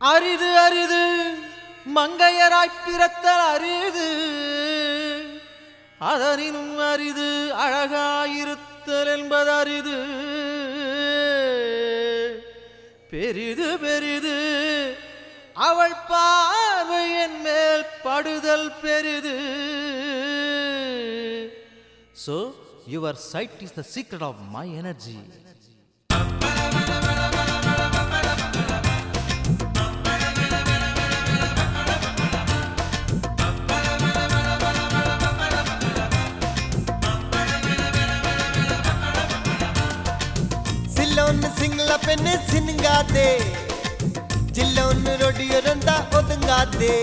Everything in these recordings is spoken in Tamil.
அரிது அரிது மங்கையராய் பிறத்தல் அரிது, அதனினும் அரிது அழகாயிருத்தல் என்பது அரிது. பெரிது பெரிது அவள் பார்வையின் மேல் படுதல் பெரிது. So your sight is the secret of my energy. சில்லோன்னு Sinhala பெண்ணு சினுங்காதே, ஜில்லோன்னு ரொடியொருந்தா ஒதுங்காதே.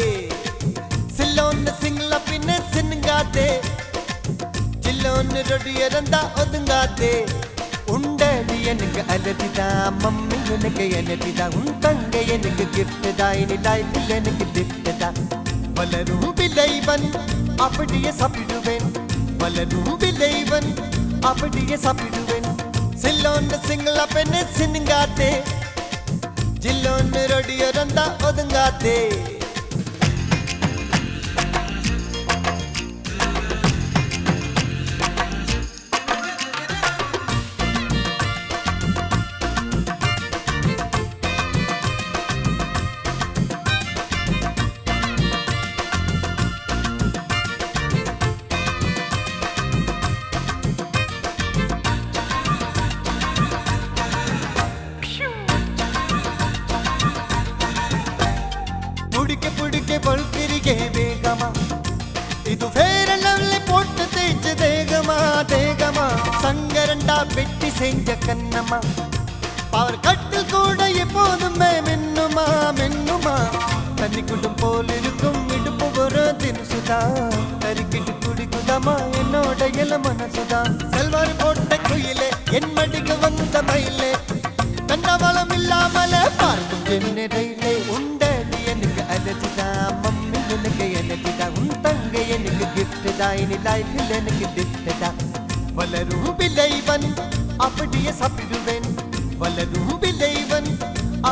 சில்லோன்னு சிங்கள பெண்ணு சினுங்காதே, ஜில்லோன்னு ரொடியொருந்தா ஒதுங்காதே. உண்டடி எனக்கு அலதிதான், மம்மி எனக்கு எனதிதான், உன் தங்க எனக்கு கிஃப்ட் தான், இனி லைஃபில் எனக்கு கிஃப்ட் தான். வளரும் விளைவன் அப்படியே சாப்பிடுவேன், வளரும் விளைவன் அப்படியே சாப்பிடுவேன். சில்லோன்னு சிங்கள பெண்ணு சினுங்காதே, ஜில்லோன்னு ரொடியொருந்தா ஒதுங்காதே. புடிக்க புடிக்க பொழுப்பிரிக்கே வேகமா, இது வேற லெவல்ல போட்டு தேய்ச்ச தேகமா தேகமா. சங்கரண்டா வெட்டி செஞ்ச கண்ணம்மா, பவர் கட்டில் கூட எப்போதுமே மின்னுமா மின்னுமா. தண்ணி குண்டும் போல் இருக்கும் இடுப்பு ஒரு தினுசுதா, கறிக்கிட்டு குடிக்குதாமா என்னோட இள மனசுதா. செல்வார் போட்ட குயிலே என் மடிக்கு வந்த மயிலே, தன்னவளம் இல்லாமலே பார்க்கும் என்னிடையிலே. உண்டடி எனக்கு அலர்ஜிதான், மம்மி எனக்கு எனக்குதான், உன் தங்க எனக்கு கிஃப்ட் தான், இனி லைஃபில் எனக்கு கிஃப்ட் தான். வளரும் விளைவன் அப்படியே சாப்பிடுவேன், வளரும் விளைவன்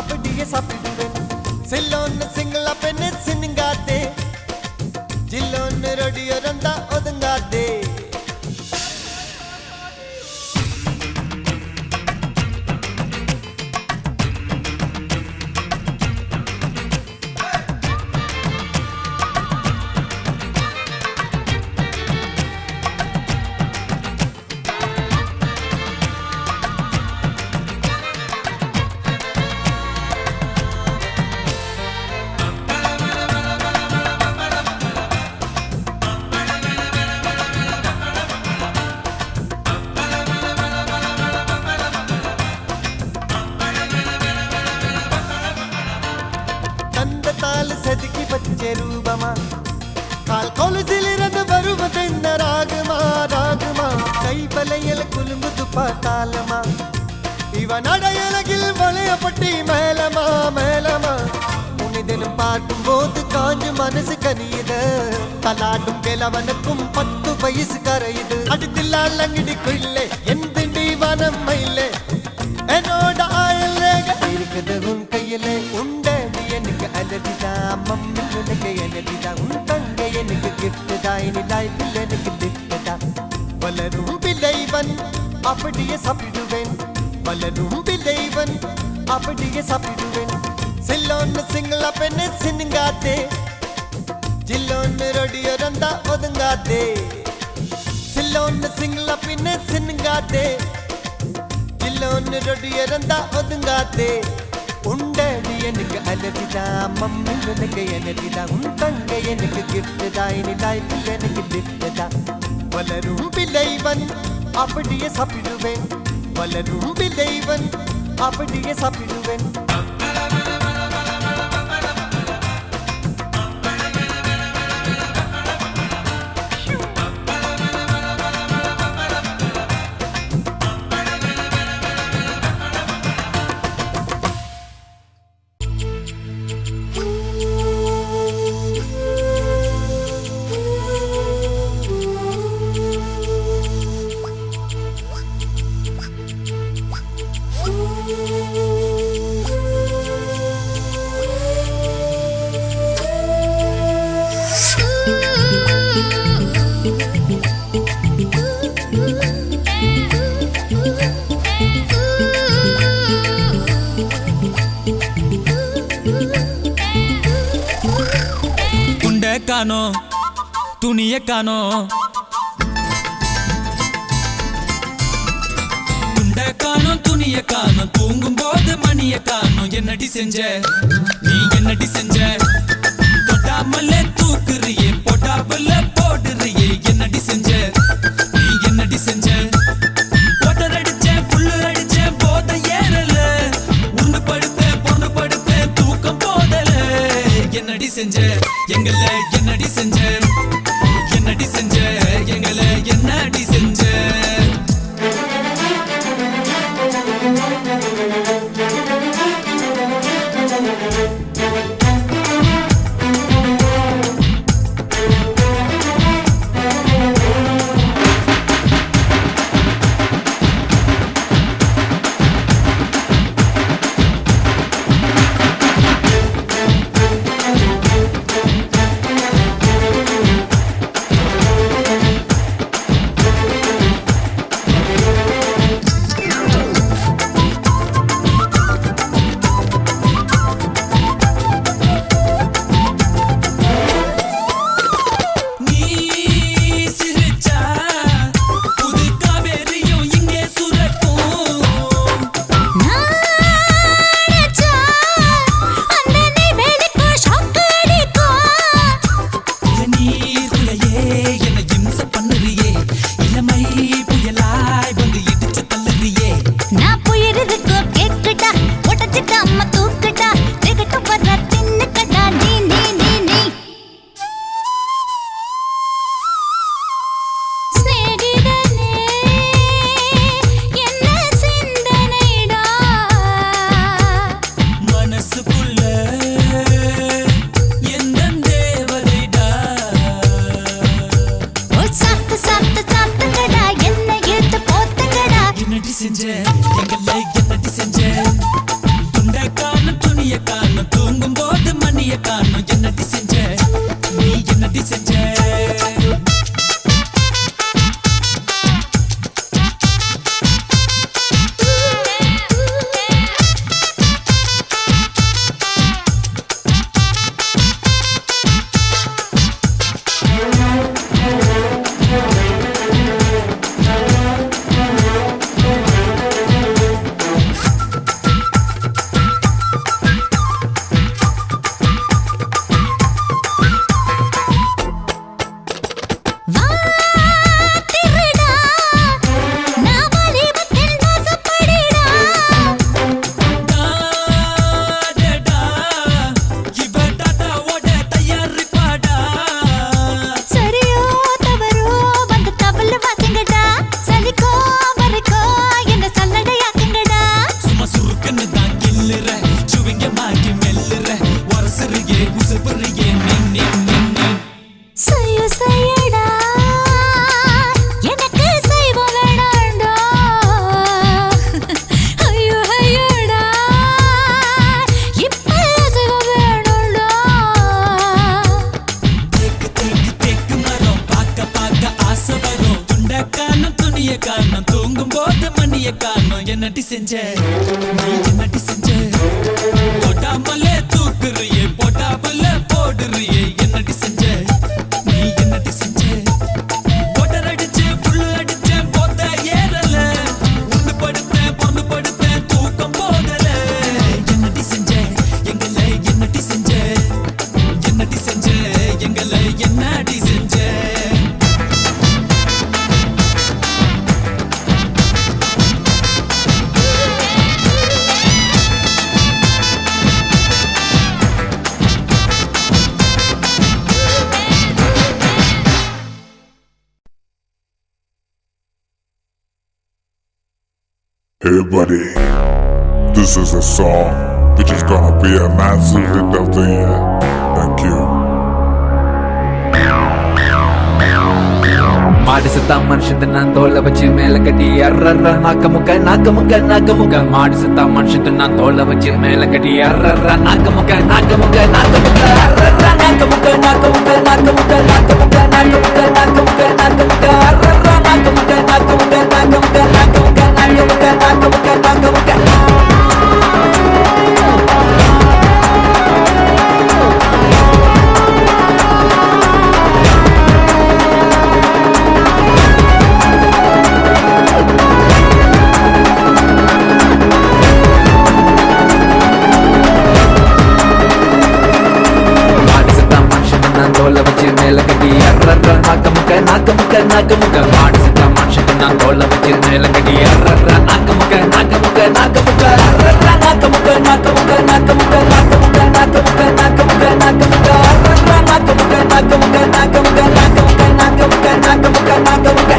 அப்படியே சாப்பிடுவேன். சில்லோன்னு சிங்கள பெண்ணு சினுங்காதே, ஜில்லோன்னு ரொடியொருந்தா ஒதுங்காதே. செதுக்கி வச்ச ரூபமா, கால் கொலுசிலிருந்து வருவதென்ன ராகுமா ராகுமா. கைவலையில குலும்புது பார்த்தாலமா, இவன் அடையலகில் வளையப்பட்டி மேலமா மேலமா. உன்னிதனும் பார்க்கும் போது காஞ்சு மனசு கனியுது, தலாடும் கிழவனுக்கும் 10 வயசு கரையுது. அடித்தில்லால் அங்கிடிக்குள்ளே என் திண்டி வனம் மயிலே, என்னோட ஆயல் ரேக இருக்குது உன் கையிலே. உண்டடி எனக்கு அலர்ஜிதான், மம்மி எனக்கு எனதிதான், உன் தங்க எனக்கு கிஃப்ட் தான், இனி லைஃபில் எனக்கு கிஃப்ட் தான். வளரும் விளைவன் அப்படியே சாப்பிடுவேன், வளரும் விளைவன் அப்படியே சாப்பிடுவேன். சில்லோன்னு சிங்கள பெண்ணு சினுங்காதே, ஜில்லோன்னு ரொடியொருந்தா ஒதுங்காதே. சில்லோன்னு சிங்கள பெண்ணு சினுங்காதே, ஜில்லோன்னு ரொடியொருந்தா ஒதுங்காதே. உண்டடி எனக்கு அலர்ஜிதான், மம்மி எனக்கு எனதிதான், உன் தங்க எனக்கு கிஃப்ட் தான், இனி லைஃபில் எனக்கு கிஃப்ட் தான். வளரும் விளைவன் அப்படியே சாப்பிடுவேன், வளரும் விளைவன் அப்படியே சாப்பிடுவேன். காணோம் துணிய காணோம் துண்ட காணோம் துணிய காணோம் தூங்கும் போது மணிய காணோம் என்னடி செஞ்ச நீ என்னடி செஞ்ச தொட்டாமல்ல தூக்குறியே போட்டாமல்ல போடுறியே என்னடி செஞ்ச நீ என்னடி செஞ்ச போட்டர் அடிச்சேன் புல்லு அடிச்சேன் போத ஏறல உண்டு படுப்பேன் பொண்ணு படுப்பேன் தூக்கம் போதல என்னடி செஞ்ச எங்கள என்னடி செஞ்ச என்னடி செஞ்ச எங்கள என்னடி செஞ்ச என்னடி செஞ்ச நீ என்னடி செஞ்ச போட்டாமலே தூக்குறியே போட்டாமலே போடுறியே என்னடி செஞ்ச நீ என்னடி செஞ்ச போட்டர் அடிச்சு புல்லு அடிச்சு போத ஏறல உண்டு படுப்பேன் பொண்ணு படுப்பேன் தூக்கம் போதல என்னடி செஞ்ச எங்கள என்னடி செஞ்ச என்னடி செஞ்ச எங்கள என்னடி செஞ்ச Hey buddy, this is a song which is gonna be a massive hit of the year. Thank you. மாடு செத்தா மனுஷன் நான் தோலை வச்சு மேல கட்டி அர்ற நாக்க முக்க மாடு செத்தா மனுஷன் நான் தோலை வச்சு மேல கட்டி அர்ற நாக்க முக்க அர்ற நாக்க முக்க அர்ற நாக்க முக்க நாக்கமுக்க நாக்கமுக்க மாடு செத்தா மனுஷன் நான் தோல்ல வச்சு மேல கட்டி அர்ரர்ரா நாக்கமுக்க நாக்கமுக்க நாக்கமுக்க அர்ரர்ரா நாக்கமுக்க நாக்கமுக்க நாக்கமுக்க நாக்கமுக்க நாக்கமுக்க நாக்கமுக்க நாக்கமுக்க அர்ரர்ரா நாக்கமுக்க நாக்கமுக்க நாக்கமுக்க நாக்கமுக்க நாக்கமுக்க நாக்கமுக்க நாக்கமுக்க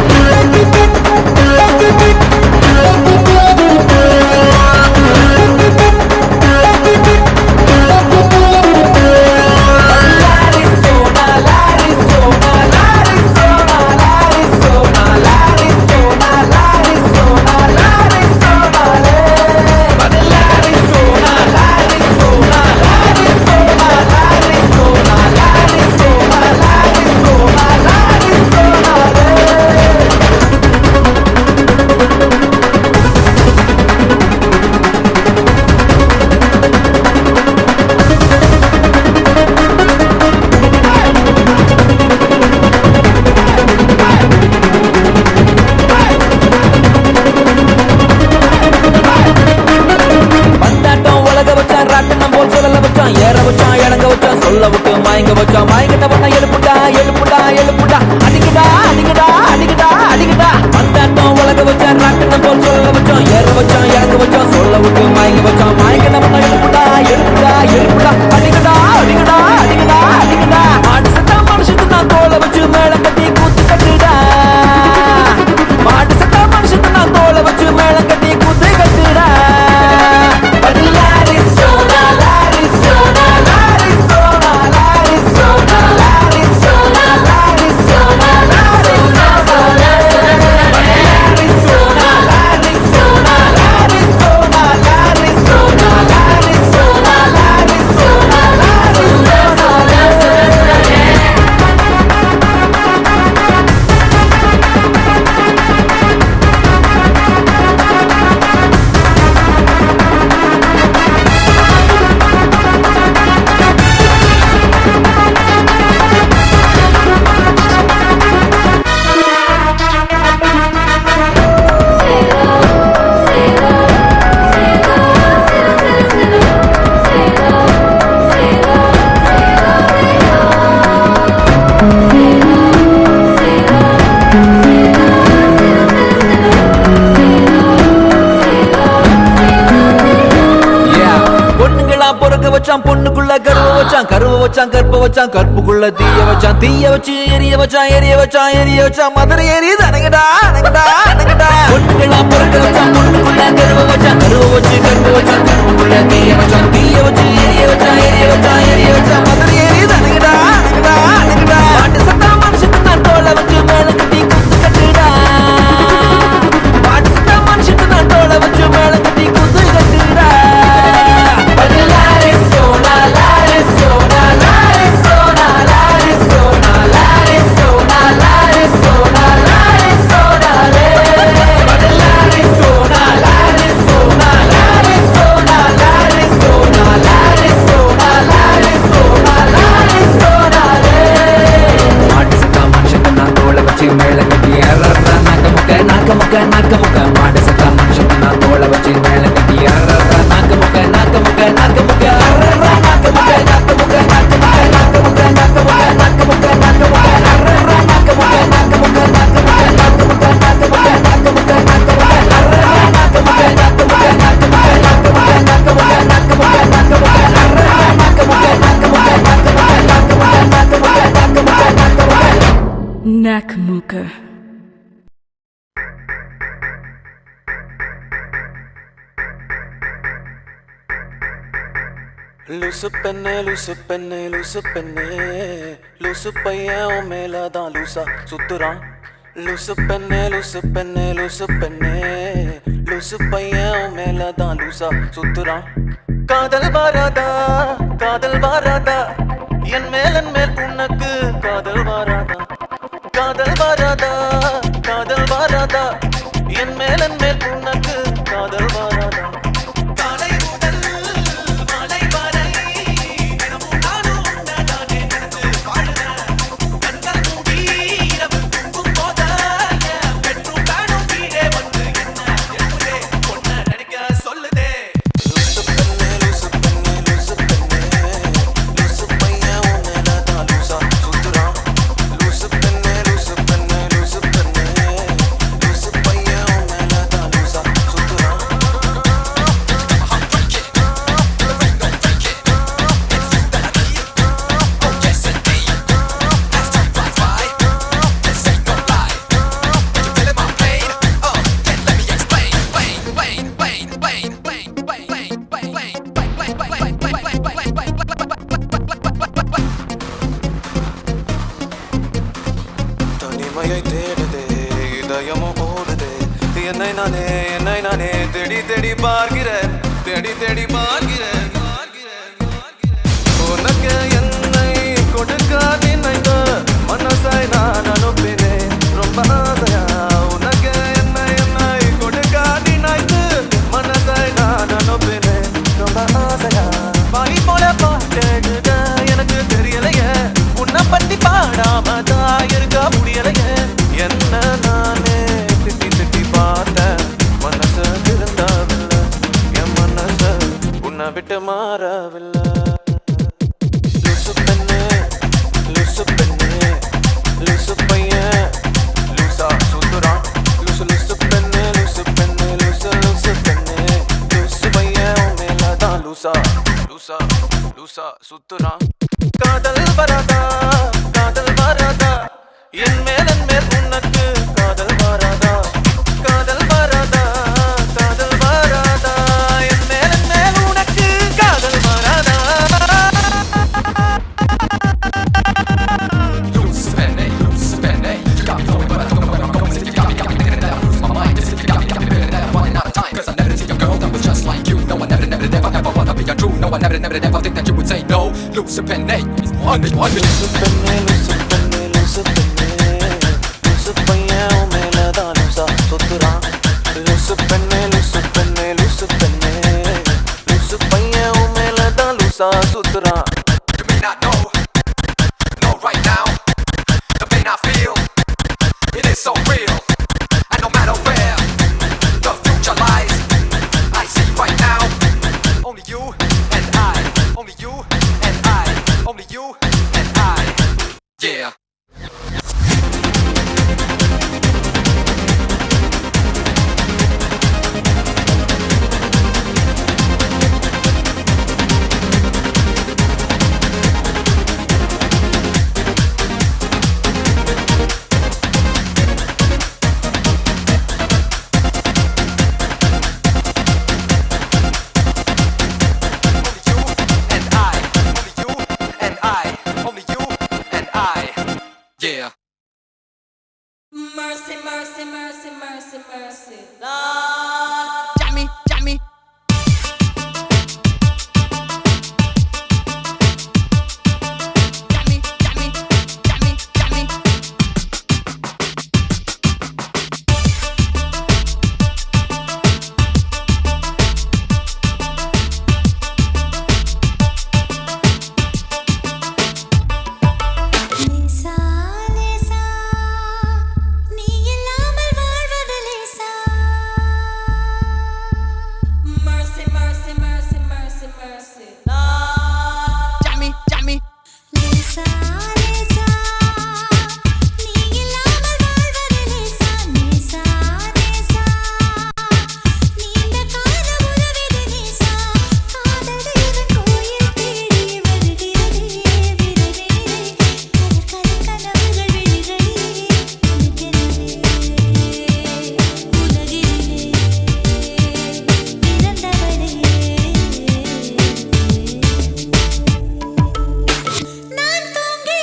மயங்கிட்ட பண்ண எழுப்புடா எழுப்புடா எழுப்புடா அடிக்கடா அடிக்கடா அடிக்கடா அடிக்கடா பந்தாட்டம் உலக வச்சான் ராட்டினம் போல் சொல்ல வச்சோம் ஏற வச்சோம் இறங்க வச்சோம் சொல்ல விட்டு மயங்க வச்சோம் மயங்கிட்ட பண்ண எழுப்புடா எழுப்புடா எழுப்புடா அடிக்கடா அடிக்கடா அடிக்கடா அடிக்கடா மாடு சத்தா மனுஷனுக்கு நான் தோலை வச்சு மேல கட்டி கூத்து கட்டுடா மாடு சத்தா மனுஷனுக்கு நான் தோலை வச்சு மேல கட்டி கூத்து கட்டுடா பொண்ணுக்குள்ள கருவ வச்சான் கருவ வச்சான் கற்ப வச்சான் கற்புக்குள்ள தீய வச்சான் தீய வச்சு எரிய வச்சான் எரிய வச்சான் எரிய வச்சான் மதுரை எரியுது அணங்கடா அணங்கடா அணங்கடா பொண்ணுங்களா பிறக்க வச்சான் பொண்ணுக்குள்ள கருவ வச்சான் கருவ வச்சு கற்ப வச்சான் கற்புக்குள்ள தீய வச்சான் தீய வச்சு எரிய வச்சான் எரிய வச்சான் எரிய வச்சான் மதுரை எரியுது அணங்கடா அணங்கடா அணங்கடா பாட்டு சத்தா மனுஷன் நான் தோலை வச்சு மேல கட்டி குத்து கட்டுடா பாட்டு சத்தா மனுஷன் நான் தோலை வச்சு மேல கட்டி குத்து கட்டுடா மேல கட்டி அர்ரர்ரா நாக்கமுக்க நாக்கமுக்க நாக்கமுக்க மாடு சத்தா மனுஷன் நான் தோலை வச்சு மேல கட்டி அர்ரர்ரா நாக்கமுக்க நாக்கமுக்க நாக்கமுக்க அர்ரர்ரா நாக்கமுக்க நாக்கமுக்க நாக்கமுக்க நாக்கமுக்க நாக்கமுக்க நாக்கமுக்க நாக்கமுக்க அர்ரர்ரா நாக்கமுக்க நாக்கமுக்க நாக்கமுக்க நாக்கமுக்க நாக்கமுக்க நாக்கமுக்க நாக்கமுக்க அர்ரர்ரா நாக்கமுக்க நாக்கமுக்க நாக்கமுக்க நாக்கமுக்க நாக்கமுக்க நாக்கமுக்க நாக்கமுக்க அர்ரர்ரா நாக்கமுக்க நாக்கமுக்க நாக்கமுக்க நாக்கமுக்க நாக்கமுக்க நாக்கமுக்க Nakamuka. லூசு பெண்ணே லூசு பெண்ணே லூசு பெண்ணே லூசு பையன் உன் மேலதான் லூசா சுத்துறான் லூசு பெண்ணே லூசு பெண்ணே லூசு பெண்ணே லூசு பையன் உன் மேலதான் லூசா சுத்துறான் காதல் வாராதா என் மேல் உனக்கு காதல் வாராதா காதல் வாராதா என் மேல் உனக்கு காதல் வாராதா உண்மையை தேடுதே இதயமும் ஓடுதே என்னை நானே தேடி தேடி பார்க்கிறேன் உனக்கு என்னை கொடுக்க நினைத்த மனசை நான் அனுப்பினேன் ரொம்ப ஆசையா உனக்கு என்னை கொடுக்க நினைத்து மனசை நான் அனுப்பினேன் ரொம்ப ஆசையா வாய் போல பாட்டெழுத எனக்கு தெரியலையே உன்னை பத்தி பாடாமதான் இருக்க முடியலையே என்ன நானே திட்டி பார்த்தேன் மனசு திருந்தவில்லை என் மனசு உன்னை விட்டு மாறவில்லை லூசு பெண்ணே லூசு பையன் லூசா சுத்துறான் லூசு பெண்ணே லூசு பெண்ணே லூசு பையன் உன் மேலதான் லூசா சுத்துறான் காதல் வராதா என் மேல் உனக்கு காதல் வராதா என் மேல் உனக்கு காதல் வராதா Loose pen, one லூசு பையன் உன் மேலதான் லூசா சுத்துறான் லூசு பையன் உன் மேலதான் லூசா சுத்துறான் You may not know right now, the pain I feel, it is so real, and no matter where the future lies, I see right now, only you and I, only you and I, only you and I, yeah. Yeah. Mercy, mercy, mercy, mercy, mercy. Jammy. லேசா லேசா நீ இல்லாமல் வாழ்வது லேசா. Mercy, mercy, mercy, mercy, mercy. Jammy. லேசா லேசா நீ இல்லாமல் வாழ்வது லேசா. லேசா லேசா நீண்ட காலம் உறவிது லேசா. காதல் தேவன் கோயில் தேடி வருகிறதே விரைவிலே. கலர் கனவுகள் விழிகளிலே உனக்கெனவே உலகிலே பிறந்தவளே. நான் தூங்கி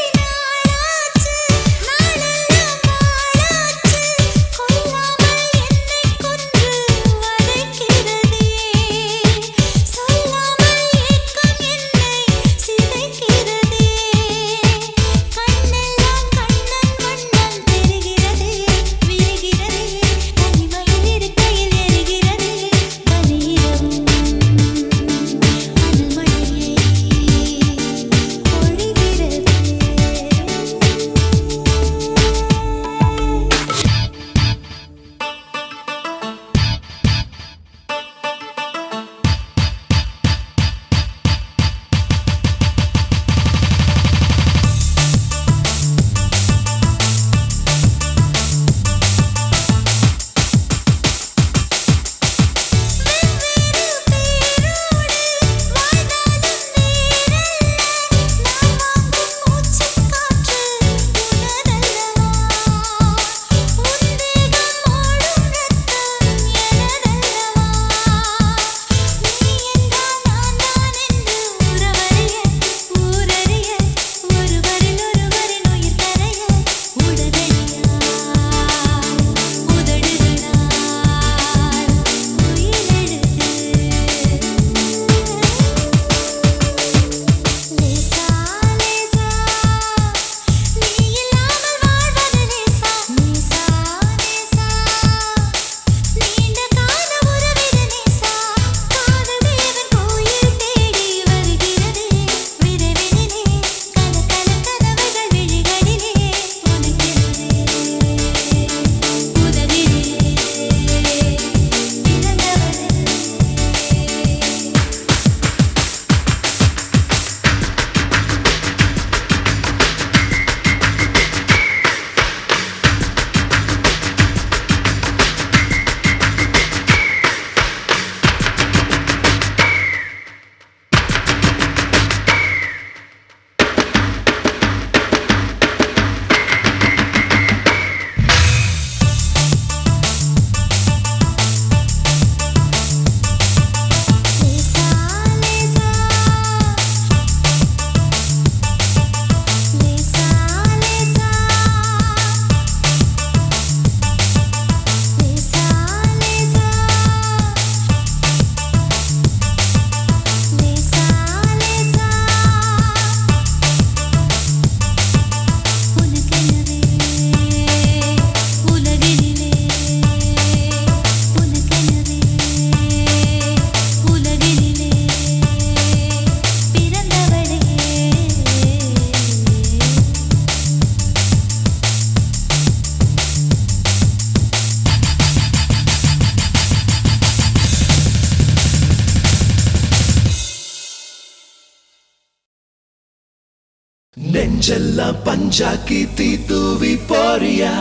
நெஞ்செல்லாம் பஞ்சாக்கி தீ தூவி போறியா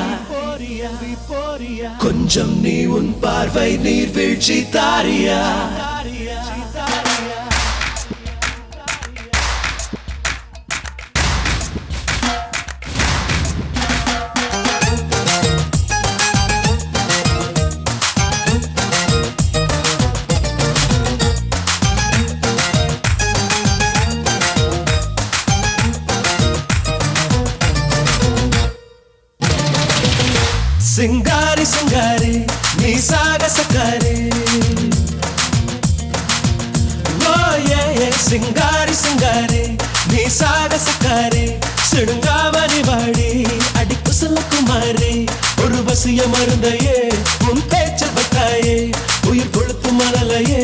கொஞ்சம் நீ உன் பார்வை நீர் வீழ்ச்சி தாரியா சிங்காரி சிங்காரி நீ சாகசக்காரி ஓ ஏ சிங்காரி சிங்காரி நீ சாகசக்காரி சிடுங்காமணி வாடி அடிப்பு சொல்ல குமாரி ஒரு வசிய மருந்தையே உன் பேச்சில் பட்டாயே உயிர் கொழுப்பு மணலையே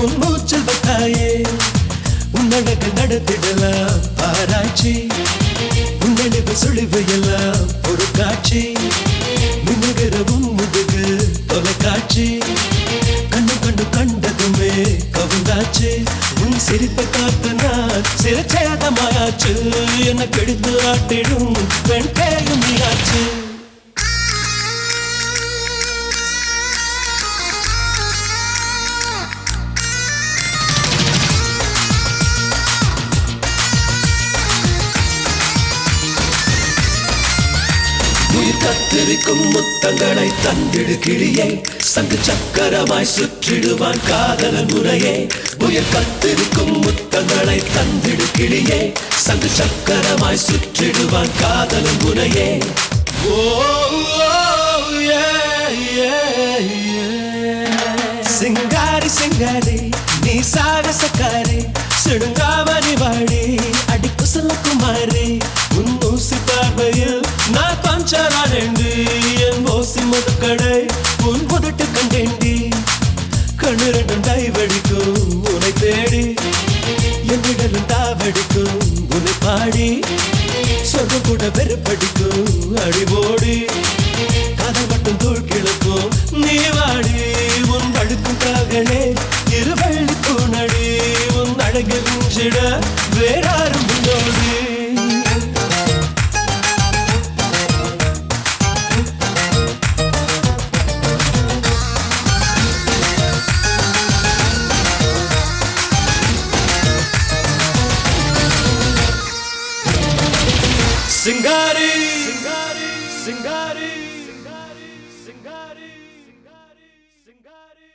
உன் மூச்சில் பட்டாயே உன்னடகு நடத்திடலாம் ஆராய்ச்சி உன்னடிவு சுழிவு எல்லாம் ஒரு காட்சி மின்னுகிறவும் முதுகு தொலைக்காட்சி கண்ணு கண்டு கண்டதுமே கவுந்தாச்சு உன் சிரிப்பை காத்து நான் சிறச்சேதமாயாச்சு என்ன கெடுத்து ஆட்டிடும் பெண் பேயும் நீயாச்சு உயிர் கத்திருக்கும் முத்தங்களை தந்திடு கிளியே சங்கு சக்கரமாய் சுற்றிடுவான் காதலன் முறையே உயிர் கத்திருக்கும் முத்தங்களை தந்திடு கிளியே சங்கு சக்கரமாய் சுற்றிடுவான் காதலன் முறையே சிங்காரி சிங்காரி நீ சாகசக்காரி சிடுங்காமணி வாடி அடிப்பு சொல்ல குமாரி உன் ஊசி பார்வையில் நான் பஞ்சரானேண்டி என் ஓசி மதுக்கடை உன் முதட்டு கண்டேண்டி கண்ணு ரெண்டும் டைவடிக்கும் உன்னை தேடி என் விடலும் தாவடிக்கும் உன்னை பாடி சொர்க்கம் கூட வெறுப்படிக்கும் அடிபோடி காதல் மட்டும் தூள் கிழக்கும் நீ வாடி உன் படுக்கும் காகனே இருவள்ளி பூனடி உன் அழகு விஞ்சிட வேறாரும் முன்னோடி சிங்காரி சிங்காரி சிங்காரி சிங்காரி சிங்காரி சிங்காரி